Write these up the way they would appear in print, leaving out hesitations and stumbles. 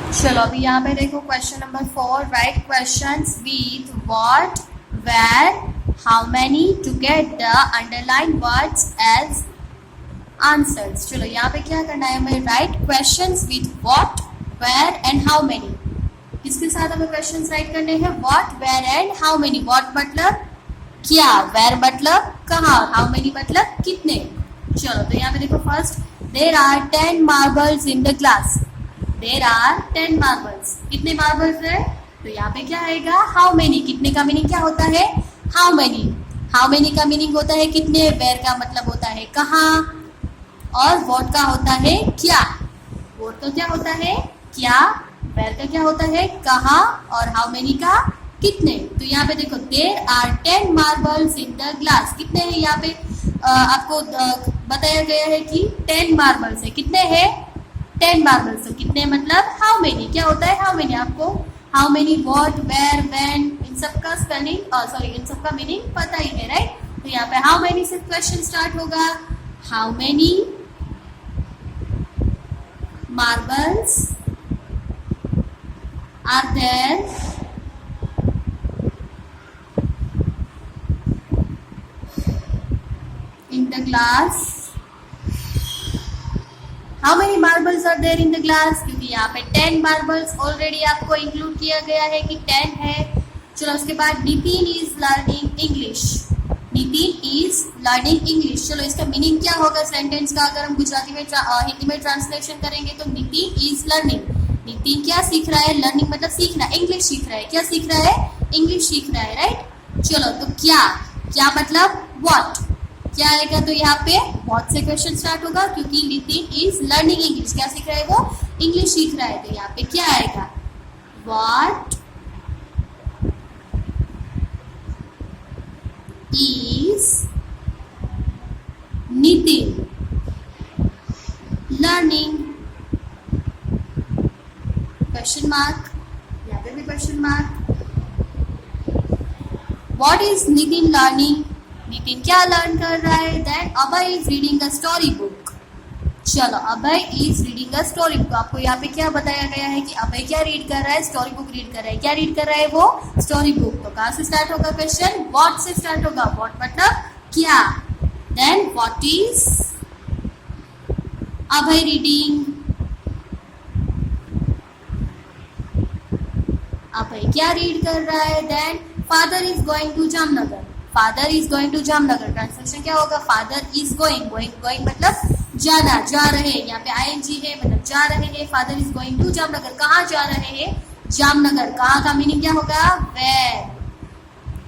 चलो अभी यहाँ पे देखो question number 4, write questions with what, where, how many to get the underline words as answers. चलो यहाँ पे क्या करना है हमें, write questions with what, where and how many. किसके साथ हमें क्वेश्चंस राइट करने हैं, what, where and how many. What मतलब क्या, वेयर मतलब कहाँ, हाउ मेनी मतलब कितने। चलो तो यहाँ पे देखो first, there are 10 marbles in the glass. There are 10 marbles, कितने मार्बल्स है, तो यहाँ पे क्या आएगा, हाउ मेनी। कितने का मीनिंग क्या होता है, हाउ मेनी। हाउ मेनी का मीनिंग होता है कितने, वेयर का मतलब होता है कहाँ, और व्हाट का होता है क्या। व्हाट का क्या होता है क्या, वेयर का क्या होता है कहाँ, और हाउ मेनी का कितने। तो यहाँ पे देखो there are 10 marbles in the glass, कितने हैं यहाँ पे आपको बताया गया है कि 10 मार्बल्स है। कितने हैं, 10 मार्बल्स। तो कितने मतलब हाउ मेनी, क्या होता है हाउ मेनी। आपको how many, what, where, when, इन सब का स्पेलिंग इन सब का मीनिंग पता ही है, राइट। तो यहाँ पे हाउ मेनी से क्वेश्चन स्टार्ट होगा, how many marbles are there in the glass, how many marbles are there in the glass, क्योंकि यहाँ पे 10 marbles ऑलरेडी आपको इंक्लूड किया गया है कि 10 है। चलो उसके बाद Nitin is learning English, Nitin is learning English. चलो इसका मीनिंग क्या होगा सेंटेंस का, अगर हम गुजराती में हिंदी में ट्रांसलेशन करेंगे तो नितिन इज लर्निंग, नितिन क्या सीख रहा है, लर्निंग मतलब सीखना, इंग्लिश सीख रहा है। क्या सीख रहा है, इंग्लिश सीख रहा है, राइट। चलो तो क्या, क्या मतलब व्हाट, क्या आएगा, तो यहाँ पे व्हाट से क्वेश्चन स्टार्ट होगा क्योंकि नितिन इज लर्निंग इंग्लिश। क्या सीख रहा है वो, इंग्लिश सीख रहा है। तो यहाँ पे क्या आएगा, what is Nitin learning, question mark, यहाँ पे भी question mark. What is Nitin learning, Nitin क्या लर्न कर रहा है। Then Abhay is reading a story book. चलो Abhay is reading a story book, आपको यहाँ पे क्या बताया गया है कि अभय क्या रीड कर रहा है, स्टोरी बुक रीड कर रहा है। क्या रीड कर रहा है वो, स्टोरी बुक। तो कहाँ से स्टार्ट होगा क्वेश्चन, व्हाट से स्टार्ट होगा। व्हाट मतलब क्या, then what is Abhay reading, Abhay क्या रीड कर रहा है। Then father is going to Jamnagar, father is going to Jamnagar, translation क्या होगा, फादर इज गोइंग, गोइंग मतलब जाना, जा रहे हैं। यहाँ पे आईएनजी है मतलब जा रहे हैं। Father is going to Jamnagar, कहाँ जा रहे हैं, जामनगर। कहाँ का मीनिंग क्या होगा, वेयर।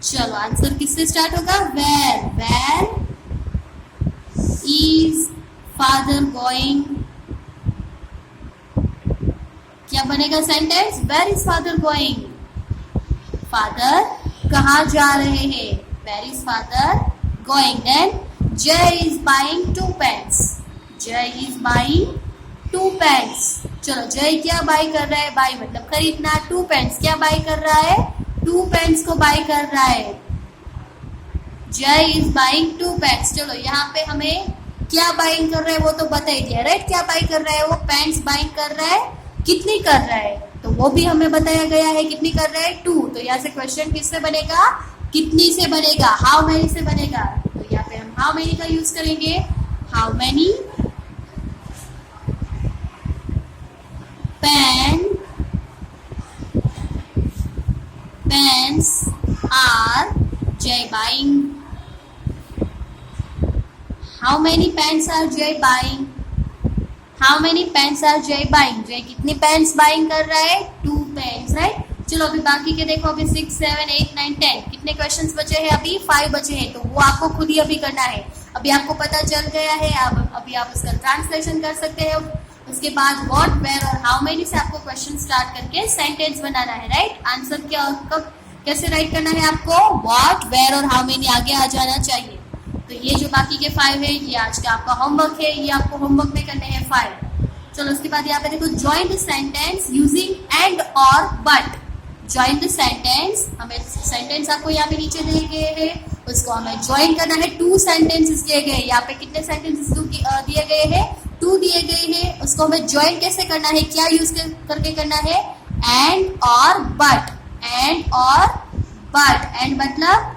चलो आंसर किससे स्टार्ट होगा, where, where is father going. क्या बनेगा sentence, where is father going, father कहाँ जा रहे हैं, where is father going. Then Jay is buying 2 pens, Jay is buying 2 pens. चलो जय क्या बाई कर रहा है, बाई मतलब खरीदना, 2 पेन्स क्या बाई कर रहा है, 2 पेन्स को बाई कर रहा है। जय इज बाइंग 2 पेन्स। चलो यहाँ पे हमें क्या बाइंग कर रहा है वो तो बता ही दिया, राइट। क्या बाई कर रहा है वो, पेन्स बाइंग कर रहा है, कितनी कर रहा है तो वो भी हमें बताया गया है, कितनी कर रहा है 2। तो यहाँ से क्वेश्चन किससे बनेगा, कितनी से बनेगा, हाउ मेनी से बनेगा। तो यहाँ पे हम हाउ मेनी का यूज करेंगे, how many pens are Jay buying, how many pens are Jay buying, how many pens are Jay buying, Jay कितनी पेन्स बाइंग कर रहा है, 2 पेन्स, राइट। चलो अभी बाकी के देखो, अभी 6, 7, 8, 9, 10 कितने क्वेश्चंस बचे हैं, अभी 5 बचे हैं। तो वो आपको खुद ही अभी करना है। अभी आपको पता चल गया है, अभी आप उसका ट्रांसलेशन कर सकते हैं। उसके बाद व्हाट, वेयर और हाउ मेनी से आपको क्वेश्चन स्टार्ट करके सेंटेंस बनाना है, राइट। आंसर क्या, कब कैसे राइट करना है आपको, व्हाट, वेयर और हाउ मेनी आगे आ जाना चाहिए। तो ये जो बाकी के 5 है ये आज का आपका होमवर्क है, ये आपको होमवर्क में करने हैं 5। चलो उसके बाद यहाँ पे देखो, join the sentence using and और बट। ज्वाइन द सेंटेंस, हमें सेंटेंस आपको यहाँ पे नीचे दिए गए हैं, उसको हमें ज्वाइन करना है। 2 सेंटेंसेस दिए गए, यहाँ पे कितने सेंटेंसेस दिए गए हैं, टू दिए गए हैं, उसको हमें ज्वाइन कैसे करना है, क्या यूज करके करना है, एंड और बट। एंड और बट, एंड मतलब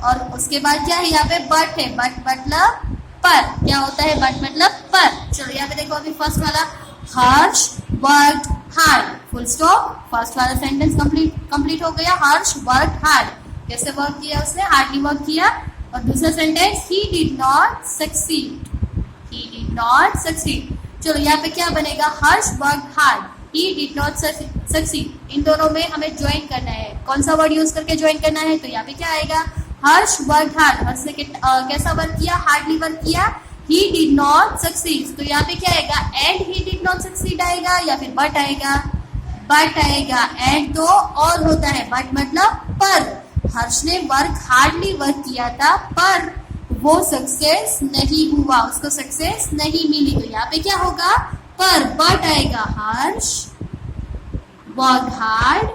और उसके बाद क्या है यहाँ पे बट है, बट मतलब पर। क्या होता है बट मतलब पर। चलो यहाँ पे देखो अभी फर्स्ट वाला, Harsh worked hard, full stop. First वाला सेंटेंस कंप्लीट हो गया, हर्ष वर्कड हार्ड। कैसे वर्क किया उसने, हार्डली वर्क किया। और दूसरा sentence, he did not succeed, he did not succeed. चलो यहाँ पे क्या बनेगा, Harsh worked hard, he did not succeed. इन दोनों में हमें ज्वाइन करना है, कौन सा वर्ड यूज करके ज्वाइन करना है, तो यहाँ पे क्या आएगा, हर्ष वर्कड हार्ड। हर्ष ने कैसा वर्क किया, हार्डली वर्क किया। ही डिड नॉट सक्सीड, तो यहाँ पे क्या आएगा, and he did not succeed आएगा या फिर बट आएगा, बट आएगा। एंड तो और होता है, बट मतलब पर। हर्ष ने हार्डली वर्क किया था पर वो सक्सेस नहीं हुआ, उसको सक्सेस नहीं मिली, तो यहाँ पे क्या होगा, पर, बट आएगा। हर्ष वर्क हार्ड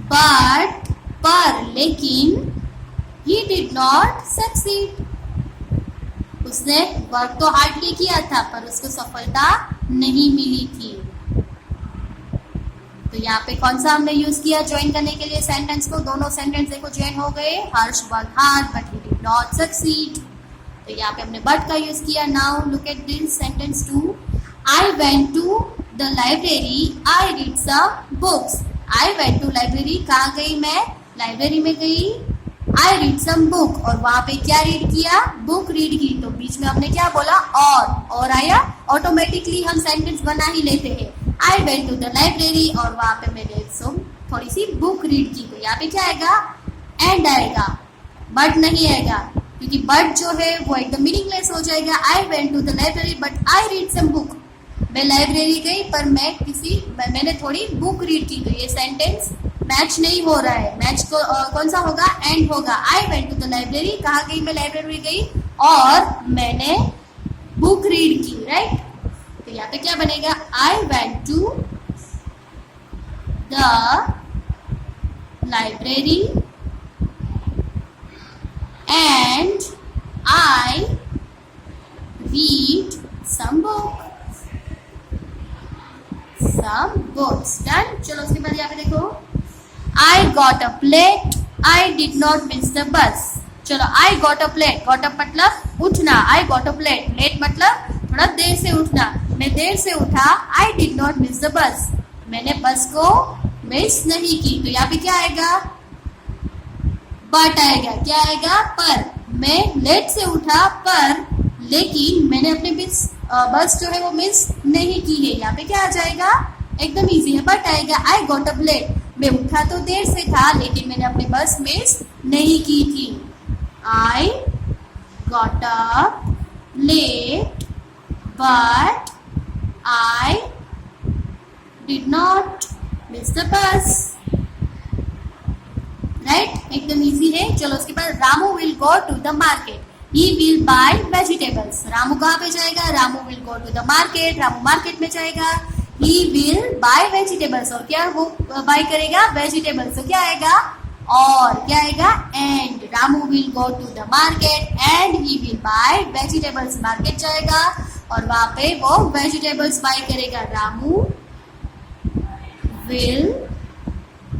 बट, पर, लेकिन he did not succeed, उसने वर्क तो हार्डली किया था पर उसको सफलता नहीं मिली थी। तो यहाँ पे कौन सा हमने यूज किया ज्वाइन करने के लिए सेंटेंस को, दोनों सेंटेंस देखो ज्वाइन हो गए, Harsh work hard but he did not succeed. तो यहाँ पे हमने बट का यूज किया। Now look at this sentence 2, I went to the library, I read some books. I went to library, कहाँ गई मैं, लाइब्रेरी में गई। आई रीड सम बुक, और वहां पे क्या रीड किया, बुक रीड की। तो बीच में हमने क्या बोला, और आया, ऑटोमेटिकली हम सेंटेंस बना ही लेते हैं। I went to the library, और वहां पे मैंने थोड़ी सी बुक रीड की। तो यहाँ पे क्या आएगा, एंड आएगा, बट नहीं आएगा, क्योंकि बट जो है वो एकदम मीनिंगलेस हो जाएगा। I went to the library but I read some book, मैं लाइब्रेरी गई पर मैंने थोड़ी बुक रीड की। तो ये सेंटेंस मैच नहीं हो रहा है, मैच को कौन सा होगा, एंड होगा। I went to the library, कहाँ गई मैं, लाइब्रेरी गई और मैंने बुक रीड की, राइट। तो यहाँ पे क्या बनेगा, I went to the library and I read some books. Done. चलो उसके बाद यहाँ पे देखो, I got up late, I did not miss the bus. चलो I got up late, got up मतलब उठना, I got up late, late मतलब थोड़ा देर से उठना, मैं देर से उठा। I did not miss the bus, मैंने बस को मिस नहीं की। तो यहाँ पे क्या आएगा, बट आएगा, क्या आएगा, पर। मैं लेट से उठा पर लेकिन मैंने अपने बस जो है वो मिस नहीं की है। यहाँ पे क्या आ जाएगा, एकदम इजी है, बट आएगा। आई गॉट अप लेट, मैं उठा तो देर से था लेकिन मैंने अपनी बस मिस नहीं की थी। I got up late but I did not miss the bus, right, एकदम इजी है। चलो उसके बाद, Ramu will go to the market, he will buy vegetables. Ramu कहाँ पे जाएगा, Ramu will go to the market, Ramu market में जाएगा। he will buy vegetables, और क्या वो बाय करेगा, वेजिटेबल्स। तो क्या आएगा, और क्या आएगा, and. Ramu will go to the market and he will buy vegetables, market जाएगा और वहां पे वो वेजिटेबल्स बाय करेगा। Ramu will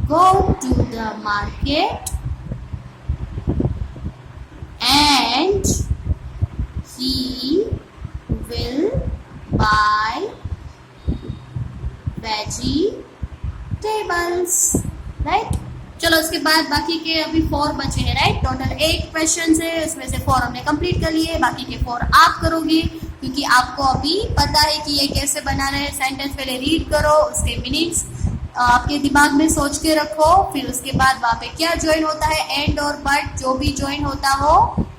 go to the market and he will buy vegetables, right? चलो उसके बाद बाकी के अभी 4 बचे हैं, राइट। टोटल 8 क्वेश्चंस है, उसमें से 4 हमने कंप्लीट कर लिए, बाकी के 4 आप करोगे, क्योंकि आपको अभी पता है कि ये कैसे बनाना है। सेंटेंस पहले रीड करो, उसके मीनिंग्स आपके दिमाग में सोच के रखो, फिर उसके बाद वहाँ पे क्या ज्वाइन होता है, एंड और बट, जो भी ज्वाइन होता हो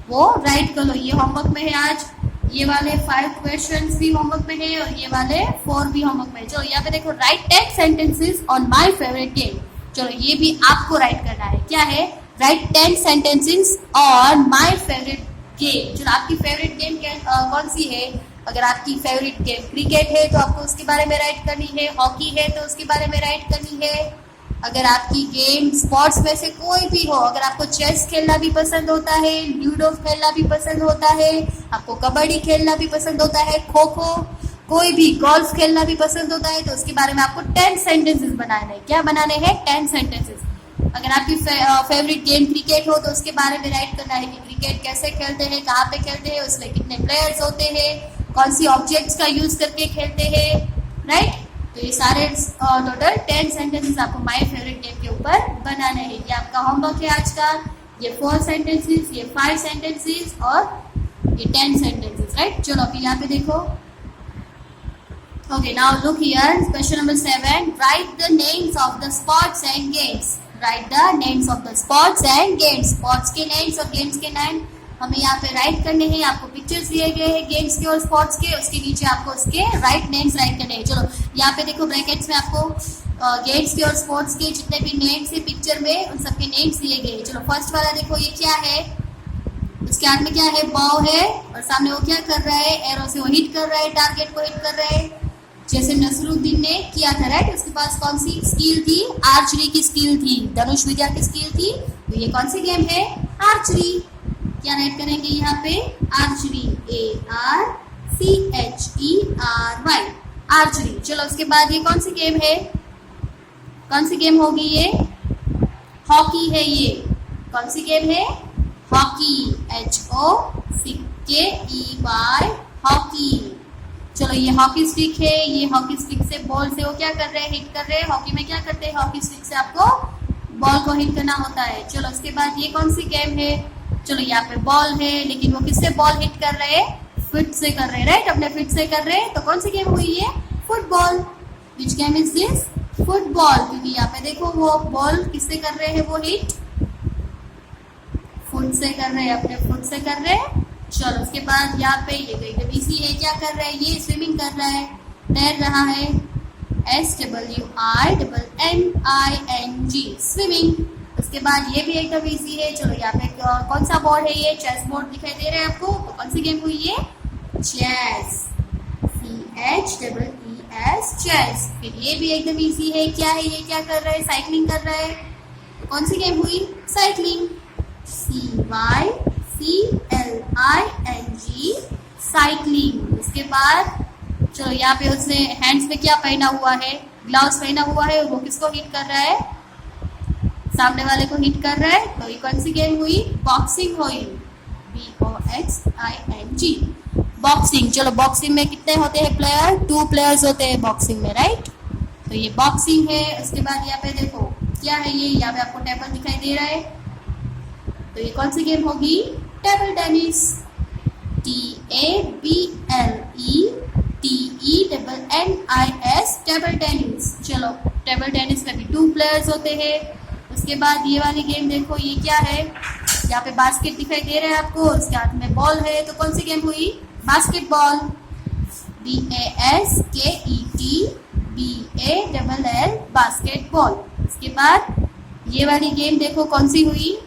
वो राइट कर लो। ये होमवर्क में है आज, ये वाले 5 क्वेश्चंस भी होमवर्क में है और ये वाले 4 भी होमवर्क में है। चलो यहाँ पे देखो, right 10 sentences on my favourite game. चलो ये भी आपको राइट करना है, क्या है, right 10 sentences on my favourite game. चलो आपकी फेवरेट गेम कौन सी है, अगर आपकी फेवरेट गेम क्रिकेट है तो आपको उसके बारे में राइट करनी है, हॉकी है तो उसके बारे में राइट करनी है, अगर आपकी गेम स्पोर्ट्स में से कोई भी हो, अगर आपको चेस खेलना भी पसंद होता है, लूडो खेलना भी पसंद होता है, आपको कबड्डी खेलना भी पसंद होता है, खो खो, कोई भी गोल्फ खेलना भी पसंद होता है, तो उसके बारे में आपको 10 सेंटेंसेस बनाने हैं। क्या बनाने हैं? 10 सेंटेंसेस। अगर आपकी फेवरेट गेम क्रिकेट हो तो उसके बारे में राइट करना है कि क्रिकेट कैसे खेलते हैं, कहाँ पे खेलते हैं, उसमें कितने प्लेयर्स होते हैं, कौन सी ऑब्जेक्ट्स का यूज करके खेलते हैं, राइट। तो ये सारे टोटल 10 सेंटेंसेस आपको माय फेवरेट गेम के ऊपर बनाने हैं। ये आपका होमवर्क है आज का। ये 4 सेंटेंसेस, ये 5 सेंटेंसेस और ये 10 सेंटेंसेस, राइट। चलो अभी यहाँ पे देखो। Okay, now look here. Question number 7. Write the names of the sports and games. Write the names of the sports and games. Sports के names और games के नाम हमें यहाँ पे राइट करने हैं। आपको पिक्चर्स दिए गए हैं गेम्स के और स्पोर्ट्स के, उसके नीचे आपको उसके राइट नेम्स राइट करने हैं। चलो यहाँ पे देखो ब्रैकेट्स में आपको गेम्स के और स्पोर्ट्स के जितने भी नेम्स है पिक्चर में, उन सबके नेम्स दिए गए हैं। चलो फर्स्ट वाला देखो, ये क्या है? उसके हाथ में क्या है? बॉल है और सामने वो क्या कर रहा है? एरो से वो हिट कर रहा है, टारगेट को हिट कर रहा है, जैसे नसरुद्दीन ने किया था, राइट। उसके पास कौन सी स्किल थी? आर्चरी की स्किल थी, धनुष विद्या की स्किल थी। तो ये कौन सी गेम है? आर्चरी। क्या राइट करेंगे यहाँ पे? Archery, ARCHERY, archery. चलो उसके बाद ये कौन सी गेम है? कौन सी गेम होगी ये? हॉकी है ये। कौन सी गेम है? Hockey, HOCKEY, hockey. चलो ये हॉकी स्टिक है, ये हॉकी स्टिक से बॉल से वो क्या कर रहे हैं? हिट कर रहे हैं। हॉकी में क्या करते हैं? हॉकी स्टिक से आपको बॉल को हिट करना होता है। चलो उसके बाद ये कौन सी गेम है? चलो यहाँ पे बॉल है, लेकिन वो किससे बॉल हिट कर रहे हैं? फिट से कर रहे हैं, राइट। अपने फिट से कर रहे हैं। तो कौन सी गेम हुई ये? Football. Which game is this? Football. क्योंकि यहाँ पे देखो वो बॉल किससे कर रहे हैं? वो हिट फुट से कर रहे हैं, अपने फुट से कर रहे हैं। चलो उसके बाद यहाँ पे ये WC है, क्या कर रहा है? ये स्विमिंग कर रहा है, तैर रहा है, SWIMMING, स्विमिंग। उसके बाद ये भी एक WC है। चलो यहाँ पे कौन सा बोर्ड है? ये चेस बोर्ड दिखाई दे रहा है आपको। तो कौन सी गेम हुई ये? Chess, CHEES, chess. फिर ये भी एक WC है। क्या है ये? क्या कर रहा है? साइकिलिंग कर रहा है। तो कौन सी गेम हुई? Cycling, CYCLING, cycling. उसके बाद चलो यहाँ पे उसने हैंड्स में क्या पहना हुआ है? ग्लव्स पहना हुआ है। वो किसको हिट कर रहा है? सामने वाले को हिट कर रहा है। तो ये कौन सी गेम हुई? बॉक्सिंग हुई, BOXING, बॉक्सिंग। चलो बॉक्सिंग में कितने होते हैं प्लेयर? 2 प्लेयर्स होते हैं बॉक्सिंग में, राइट। तो ये बॉक्सिंग है। उसके बाद यहाँ पे देखो क्या है ये? यहाँ पे आपको टेबल दिखाई दे रहा है। तो ये कौन सी गेम होगी? Table tennis, TABLETENNIS, table tennis. चलो टेबल टेनिस में भी 2 प्लेयर्स होते हैं। उसके बाद ये वाली गेम देखो, ये क्या है? यहाँ पे बास्केट दिखाई दे रहा है आपको, उसके हाथ में बॉल है। तो कौन सी गेम हुई? Basketball, BASKETBALL, basketball. उसके बाद ये वाली गेम देखो कौन सी हुई?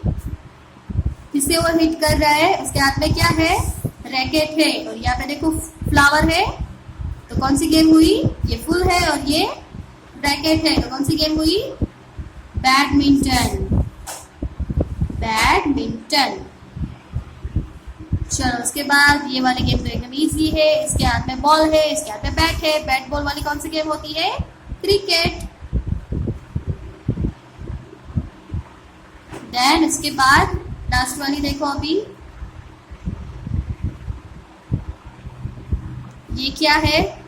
किससे वो हिट कर रहा है? उसके हाथ में क्या है? रैकेट है। और यहाँ पे देखो फ्लावर है। तो कौन सी गेम हुई? ये फुल है और ये रैकेट है। तो कौन सी गेम हुई? Badminton, badminton. चलो उसके बाद ये वाली गेम तो एकदम इजी है। इसके हाथ में बॉल है, इसके हाथ में बैट है। बैट बॉल वाली कौन सी गेम होती है? क्रिकेट। देन उसके बाद लास्ट वाली देखो अभी, ये क्या है?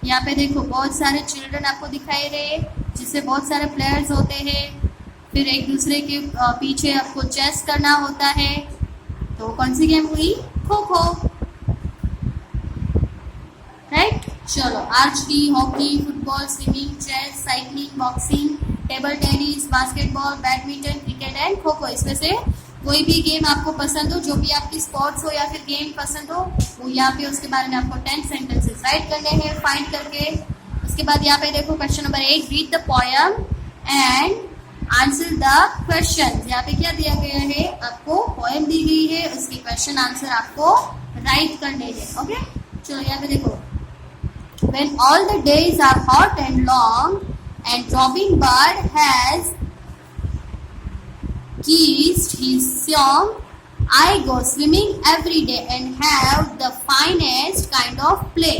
यहाँ पे देखो बहुत सारे चिल्ड्रन आपको दिखाई दे रहे, जिससे बहुत सारे प्लेयर्स होते हैं। फिर एक दूसरे के पीछे आपको चेस करना होता है। तो कौन सी गेम हुई? खो खो, राइट। चलो archery, hockey, football, swimming, chess, cycling, boxing, table tennis, basketball, badminton, cricket and kho kho. इसमें से कोई भी गेम आपको पसंद हो, जो भी आपकी स्पोर्ट्स हो या फिर गेम पसंद हो, वो यहाँ पे उसके बारे में आपको 10 सेंटेंसेस राइट करने हैं फाइंड करके। उसके बाद यहाँ पे देखो question number 8, read the poem and answer the question. यहाँ पे क्या दिया गया है? आपको पोयम दी गई है, उसके क्वेश्चन आंसर आपको राइट करने हैं। ओके, चलो यहाँ पे देखो, when all the days are hot and long and Robin Bird has kissed his song. I go swimming every day and have the finest kind of play.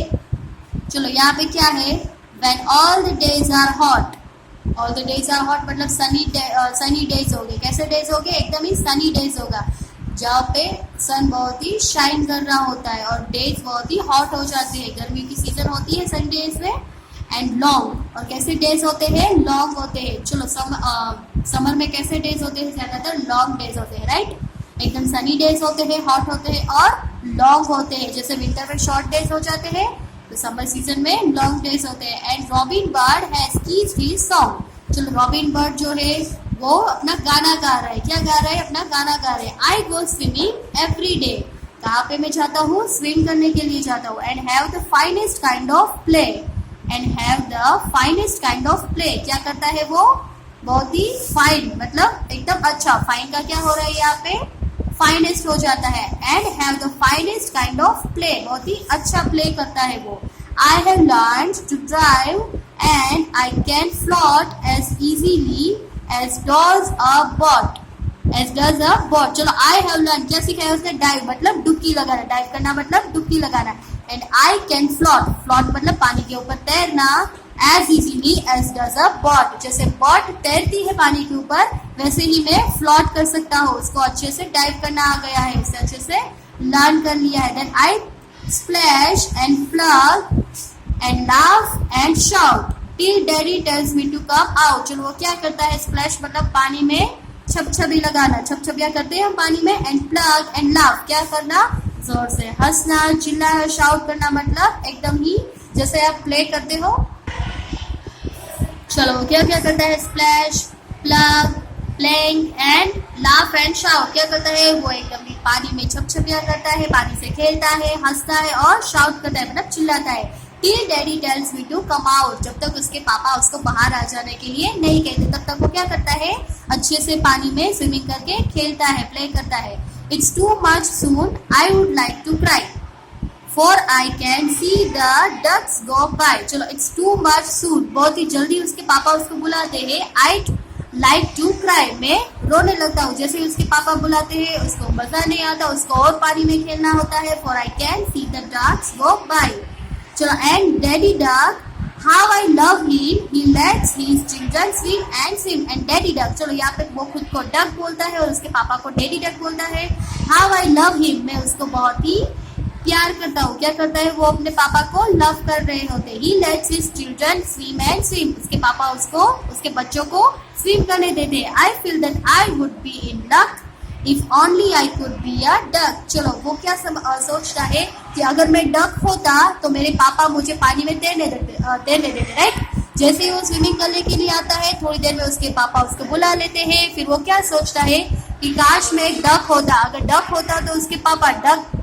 चलो यहाँ पे क्या है, when all the days are hot. all the days are hot मतलब sunny days हो गए. कैसे days हो गए, एकदम ही sunny days होगा जहाँ पे सन बहुत ही शाइन कर रहा होता है और डेज बहुत ही हॉट हो जाते हैं. गर्मी की सीजन होती है सन डेज में. एंड लॉन्ग, और कैसे डेज होते हैं, लॉन्ग होते हैं. चलो समर में कैसे डेज होते हैं, ज्यादातर लॉन्ग डेज होते हैं, राइट. एकदम सनी डेज होते हैं, हॉट होते हैं और लॉन्ग होते हैं. जैसे विंटर में शॉर्ट डेज हो जाते हैं तो समर सीजन में लॉन्ग डेज होते हैं. And robin bird has ceased his song. चलो रॉबिन बर्ड जो है वो अपना गाना गा रहा है. क्या गा रहा है, अपना गाना गा रहा है. आई गो स्विमिंग एवरी डे. कहाँ पे मैं जाता हूँ, स्विम करने के लिए जाता हूँ. And have the finest kind of play. And have the finest kind of play. क्या करता है वो, बहुत ही फाइन मतलब एकदम अच्छा. फाइन का क्या हो रहा है यहाँ पे, फाइनेस्ट हो जाता है. And have the finest kind of play, बहुत ही अच्छा प्ले करता है वो. I have learned to drive and I can float as easily as does a boat. as does a boat. चलो I have learned, क्या सीखा है उसने, डाइव मतलब डुबकी लगाना. डाइव करना मतलब डुबकी लगाना. And I can float. Float मतलब पानी के ऊपर तैरना. as easily as does a boat. जैसे बोट तैरती है पानी के ऊपर वैसे ही मैं फ्लोट कर सकता हूँ. उसको अच्छे से डाइव करना आ गया है, उसे अच्छे से लर्न कर लिया है. Then I splash and plug and laugh and shout till daddy tells me to come out. चलो वो क्या करता है, स्प्लैश मतलब पानी में छपछपी लगाना. छपछपिया करते हैं हम पानी में. एंड प्लग एंड लाफ, क्या करना, जोर से हंसना, चिल्लाना. शाउट करना मतलब एकदम ही जैसे आप प्ले करते हो. चलो वो क्या क्या करता है, splash, plug, playing and laugh and shout. क्या करता है वो, एकदम ही पानी में छपछपिया करता है, पानी से खेलता है, हंसता है और शाउट करता है मतलब चिल्लाता है. Till daddy tells me to come out. जब तक उसके पापा उसको बाहर आ जाने के लिए नहीं कहते तब तक वो क्या करता है, अच्छे से पानी में स्विमिंग करके खेलता है, प्ले करता है. It's too much soon. I would like to cry, for I can see the ducks go by. चलो it's too much soon, बहुत ही जल्दी उसके पापा उसको बुलाते हैं. I'd like to cry, मैं रोने लगता हूँ. जैसे उसके पापा बुलाते हैं उसको मजा नहीं आता, उसको और पानी में खेलना होता है. For I can see the ducks go by. चलो and daddy duck, how I love him, he lets his children swim and swim. And daddy duck, चलो यहाँ पे वो खुद को डक बोलता है और उसके पापा को डैडी डक बोलता है. हाउ आई लव हिम, मैं उसको बहुत ही प्यार करता हूँ. क्या करता है वो, अपने पापा को लव कर रहे होते. He lets his children swim and swim. उसके पापा उसको, उसके बच्चों को स्विम करने देते. I feel that I would be in luck if only I could be a duck. चलो वो क्या सोचता है कि अगर मैं डक होता तो मेरे पापा मुझे पानी में तैरने देते, राइट. जैसे ही वो स्विमिंग करने के लिए आता है थोड़ी देर में उसके पापा उसको बुला लेते हैं. फिर वो क्या सोचता है कि काश मैं एक डक होता. अगर डक होता तो उसके पापा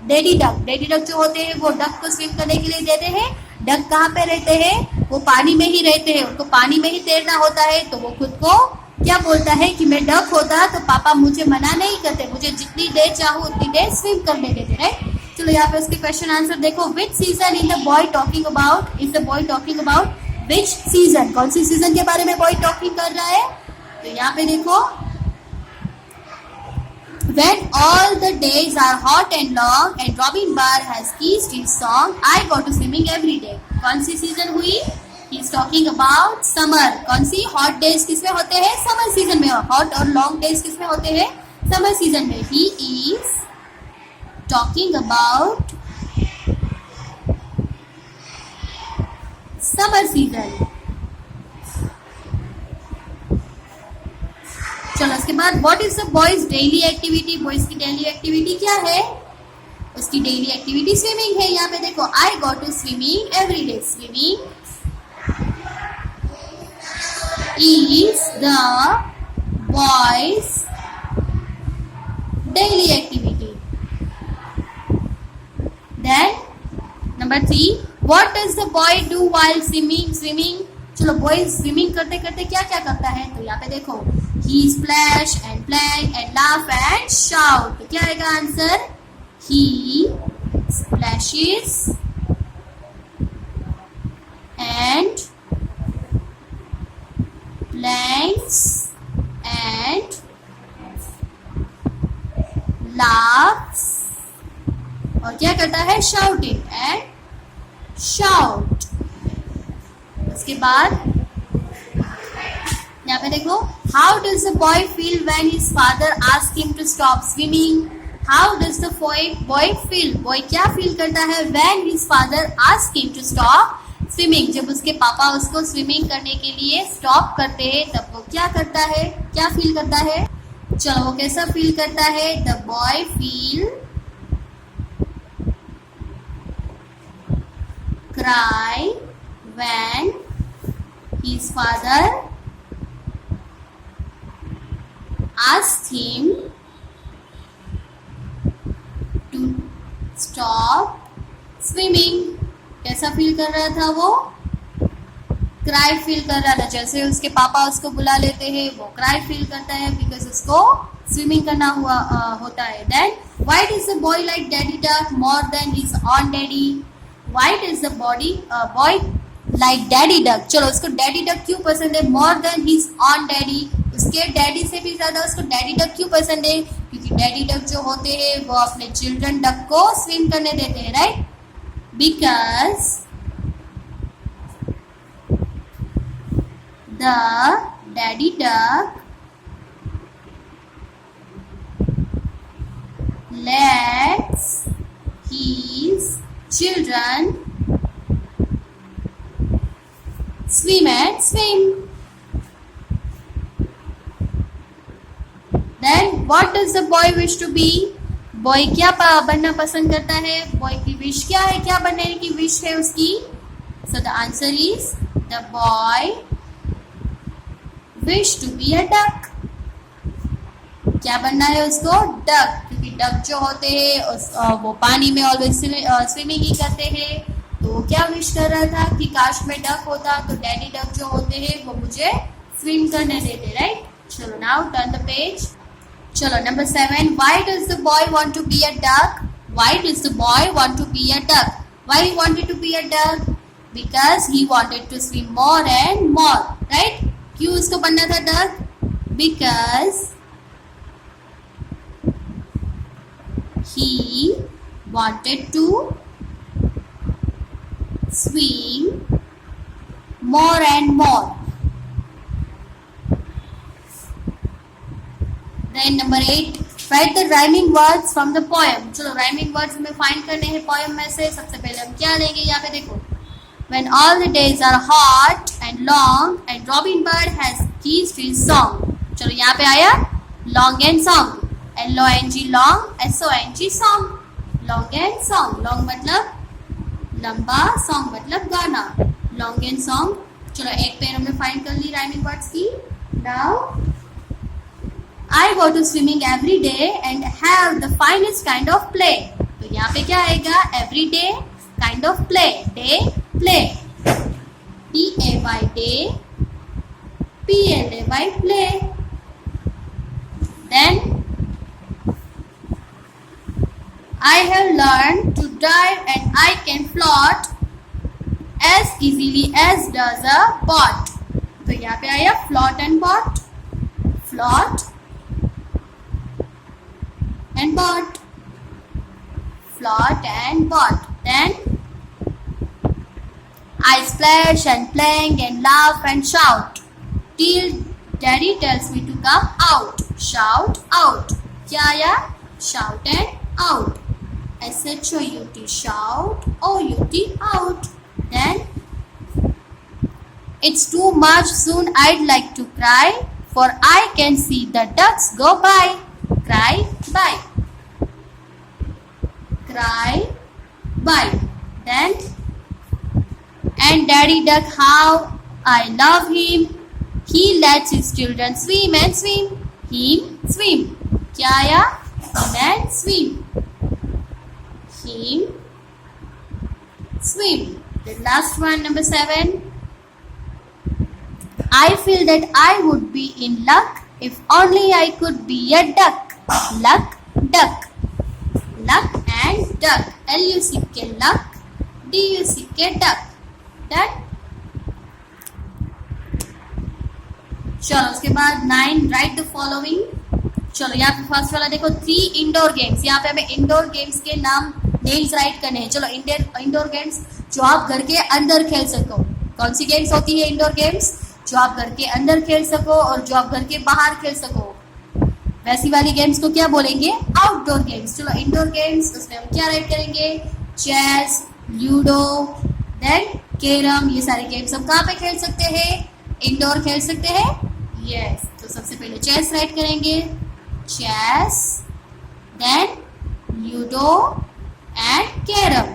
डैडी डक जो होते हैं वो डक को स्विम करने के लिए देते हैं. डक कहाँ पे रहते हैं, वो पानी में ही रहते हैं, उनको पानी में ही तैरना होता है. तो वो खुद को क्या बोलता है कि मैं डक होता तो पापा मुझे मना नहीं करते, मुझे जितनी देर चाहूँ उतनी देर स्विम करने देते, राइट. चलो यहाँ पे उसके क्वेश्चन आंसर देखो. विच season is the boy talking about, is the boy talking about which season. कौन सी सीजन के बारे में बॉय टॉकिंग कर रहा है, तो यहाँ पे देखो. When all the days are hot and long and Robin Bird has kissed his song, I go to swimming every day. कौन सी सीजन हुई, he is talking about summer. कौन सी, hot days किसमें होते हैं, summer season में. hot और long days किसमें होते हैं, summer season में. He is talking about summer season. चलो उसके बाद what is the boys daily activity. Boys की डेली एक्टिविटी क्या है, उसकी डेली एक्टिविटी स्विमिंग है. यहाँ पे देखो, I go to swimming every day. Swimming is the boys daily activity. Then number 3, what does the boy do while swimming. चलो boy swimming करते करते क्या क्या करता है, तो यहाँ पे देखो, he splash and play and laugh and shout. तो क्या आएगा answer, he splashes and shout. उसके बाद यहाँ पे देखो, how does the boy feel when his father asks him to stop swimming? How does the boy feel? Boy क्या feel करता है when his father asks him to stop swimming? जब उसके पापा उसको स्विमिंग करने के लिए स्टॉप करते हैं तब वो क्या करता है, क्या फील करता है? चलो वो कैसा फील करता है? The boy feel cry when his father asked him to stop swimming. कैसा फील कर रहा था वो? क्राई फील कर रहा था. जैसे उसके पापा उसको बुला लेते हैं वो क्राई फील करता है बिकॉज उसको स्विमिंग करना होता है. Then why does the boy like daddy duck more than his own daddy? Why does the boy like daddy duck? चलो उसको डैडी डक क्यों पसंद है more than his own daddy? उसके डैडी से भी ज्यादा उसको डैडी डक क्यों पसंद है? क्योंकि डैडी डक जो होते हैं वो अपने चिल्ड्रन डक को स्विम करने देते हैं, right? Because the daddy duck lets his children swim and swim. Then what does the boy wish to be? Boy क्या बनना पसंद करता है? बॉय की विश क्या है? क्या बनने की विश है उसकी? So the answer is the boy wish to be a duck. क्या बनना है उसको? डक. क्योंकि डक जो होते हैं वो पानी में ऑलवेज स्विमिंग ही करते हैं. तो वो क्या विश कर रहा था कि काश में डक होता तो डैडी डक जो होते हैं वो मुझे स्विम करने देते, राइट? चलो नाउ टर्न द पेज. चलो number 7. Why does the boy want to be a duck? Why does the boy want to be a duck? Why he wanted to be a duck? Because he wanted to swim more and more, right? क्यों उसको बनना था duck? Because he wanted to swim more and more. Then number 8. Write the rhyming words from the poem. चलो rhyming words हमें find करने हैं poem में से. सबसे पहले हम क्या लेंगे? यहाँ पे देखो. When all the days are hot and long and Robin Bird has keys to his song. चलो यहाँ पे आया long and song. L-O-N-G long, S-O-N-G song. Long and song. Long मतलब लंबा, song मतलब गाना. Long and song. चलो एक पेयर हमने find कर ली rhyming words की. Now I go to swimming every day and have the finest kind of play. तो यहाँ पे क्या आएगा? Every day kind of play. Day play. P-A-Y day. P-L-A-Y play. Then I have learned to dive and I can float as easily as does a bot. तो यहाँ पे आया float and bot. Float and bot. Float and bot. Then I splash and plank and laugh and shout till daddy tells me to come out. Shout out. क्या आया? Shout and out. S-H-O-U-T. Shout. O-U-T. Out. Then it's too much soon I'd like to cry for I can see the ducks go by. Cry by. Cry by. Then and daddy duck how I love him. He lets his children swim and swim. Him swim. क्या आया? Him and swim. Him swim. The last one, number 7. I feel that I would be in luck if only I could be a duck. Luck, duck. Luck and duck. L-U-C-K, luck. D-U-C-K, duck. Done? चलो उसके बाद 9. Right the following. चलो यहाँ पे first वाला देखो 3 indoor games. यहाँ पे हमें इंडोर गेम्स के नेम्स राइट करने हैं. चलो इंडोर गेम्स जो आप घर के अंदर खेल सको। कौन सी गेम्स होती है इंडोर गेम्स? जो आप घर के अंदर खेल सको और जो आप घर के बाहर खेल सको, वैसी वाली गेम्स को क्या बोलेंगे? Outdoor games. चलो इंडोर गेम्स, उसमें हम क्या राइट करेंगे? Chess, ludo, then carrom. ये सारे गेम्स हम कहाँ पे खेल सकते हैं? इंडोर खेल सकते हैं। यस, तो सबसे पहले चेस राइट करेंगे, chess, then ludo and carrom.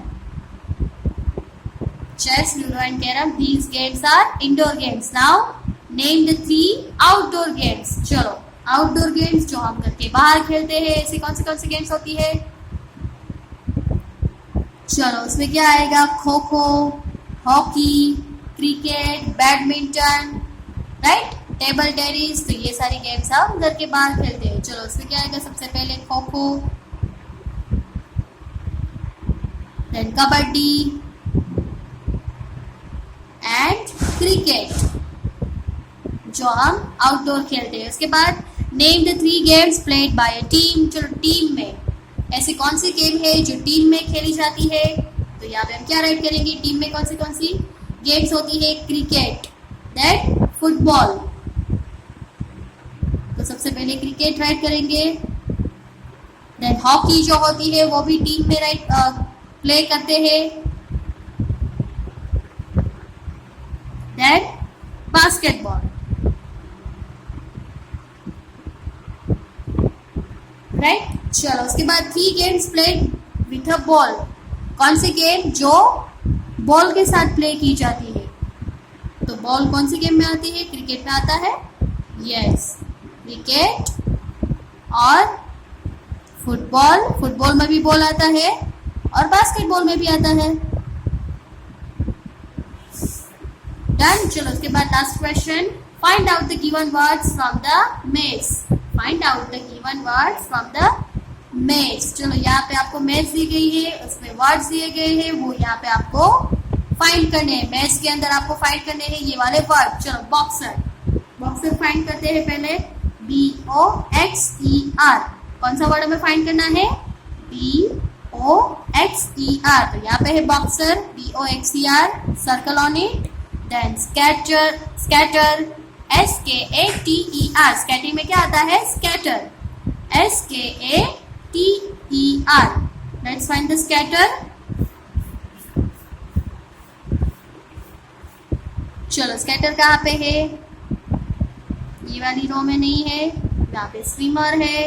Chess, Ludo and Carrom, these games are indoor games. Now, name the 3 outdoor games. चलो, outdoor games जो हम घर के बाहर खेलते हैं, ऐसी कौन सी गेम्स होती है? चलो, उसमें क्या आएगा? Kho kho, hockey, cricket, badminton, right, table tennis. तो ये सारी गेम्स हम घर के बाहर खेलते हैं। चलो, उसमें क्या आएगा? सबसे पहले kho kho, then kabaddi and cricket, जो हम आउटडोर खेलते हैं। उसके बाद name the 3 games played by a team. चलो, टीम में ऐसी कौन सी गेम है जो टीम में खेली जाती है? तो यहाँ पे हम क्या राइट करेंगे? टीम में कौन सी गेम्स होती है? Cricket, then football. तो सबसे पहले क्रिकेट राइट करेंगे, देन हॉकी जो होती है वो भी टीम में राइट प्ले करते हैं, देन बास्केटबॉल, राइट। चलो, उसके बाद 3 games played with a ball. कौन सी गेम जो बॉल के साथ प्ले की जाती है? तो बॉल कौन सी गेम में आती है? क्रिकेट में आता है। यस, क्रिकेट और फुटबॉल में भी बॉल आता है और बास्केटबॉल में भी आता है। डन। चलो, उसके बाद last question, find out the given words from the maze. Find out the given words from the maze. चलो, यहाँ पे आपको मेज दी गई है, उसमें वर्ड्स दिए गए हैं, वो यहाँ पे आपको फाइंड करने हैं। मेज के अंदर आपको फाइंड करने हैं ये वाले वर्ड। चलो, बॉक्सर फाइंड करते हैं पहले, BOXER। कौन सा वर्ड हमें फाइंड करना है? BOXER। तो यहाँ पे है boxer, BOXER, circle on it. Then skater, SKATER। Skating में क्या आता है? Skater, SKATER। Let's find the skater. चलो, स्कैटर कहाँ पे है? ये वाली रो में नहीं है, यहाँ पे स्विमर है।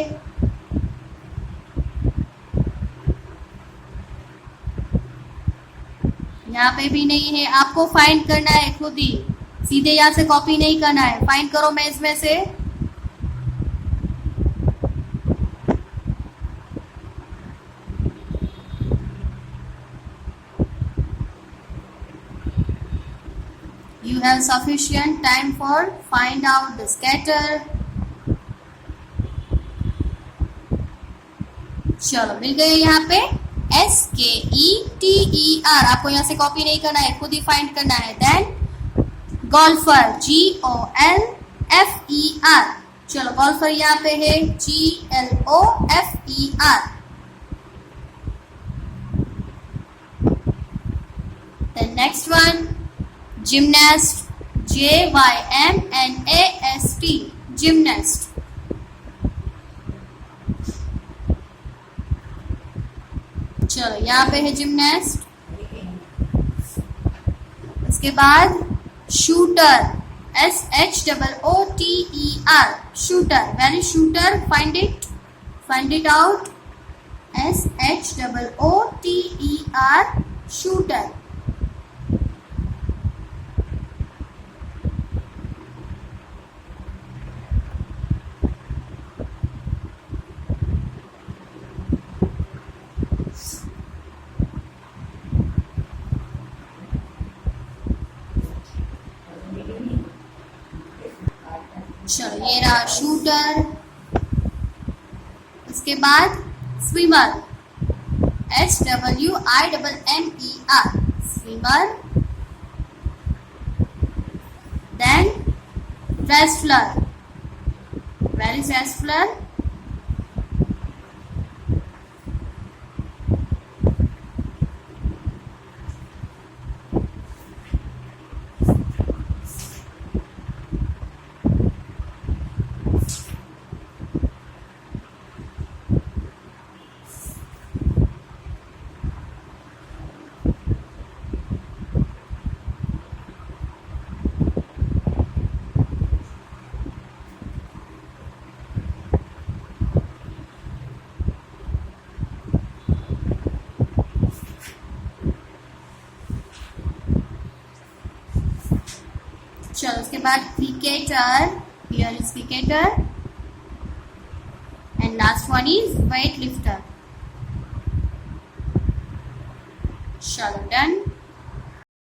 यहाँ पे भी नहीं है। आपको फाइंड करना है खुद ही, सीधे यहाँ से कॉपी नहीं करना है। फाइंड करो मेज में से। You have sufficient time for find out the scatter. चलो, मिल गए यहाँ पे SKETER। आपको यहाँ से कॉपी नहीं करना है, खुद ही फाइंड करना है। Then golfer, GOLFER। चलो, गोल्फर यहाँ पे है, GLOFER। Then next one, gymnast, JYMNAST, gymnast. चलो, यहाँ पे है जिमनास्ट। उसके बाद shooter, SHOOTER, shooter. Very shooter, find it out, SHOOTER, shooter. चलो, ये रहा शूटर। उसके बाद swimmer, SWIMMER, swimmer. Then wrestler, where is wrestler? बाद cricketer, here is cricketer, and last one is weightlifter. चलो डन.